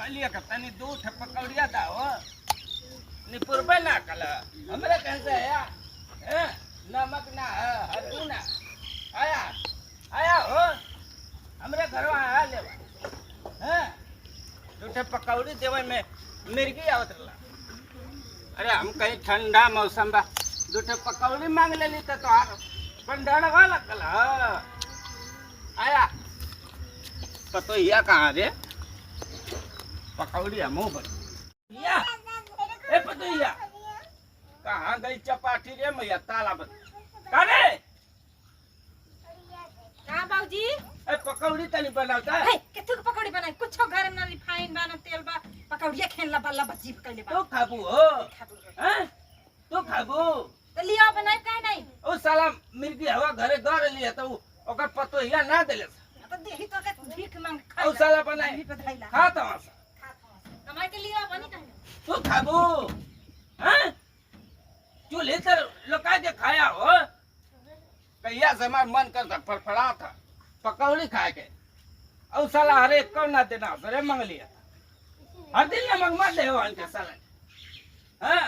कलिया का तनी दो ठप पकौड़िया दा हो निपुरबे ना कल हमरे कैसे है हैं नमक ना हल्दी ना आया आया हो हमरे घरवा आया लेवा हैं दो ठप पकौड़ी देवे में मिर्गी आवत रला अरे हम कहीं ठंडा मौसम बा दो ठप पकौड़ी मांग लेली तो पंडण वाला कल आया पतो या कहाँ रे पकौड़िया मुंह पर या ए पतोहिया कहाँ गई चपाटी रे मैया ताला बंद कारे का बाबूजी ए पकौड़ी तनी बनावता हे केथु के पकौड़ी बनाई कुछो घर में रिफाइन बना तेल बा पकौड़िया खेलला बल्ला बज्जी पकैले बा तू खाबू हो हैं तू खाबू तो लिया बनाई काहे नहीं ओ साला मिर्गी हवा घरे घर लिया तो ओकर पतोहिया ना देले तो देही तो के भीख मांग खा ओ साला बनाई भी पधाइला खा तो कमाई के लिया बनी काहे तू खाबू हैं चूल्हे से लुका के खाया हो कहिया से हमार मन करता फड़फड़ा था पकौड़ी खाए के और साला हरे कौन ना देना सरे मंग लिया हर दिन नमक मत ले हो इनके साला हाँ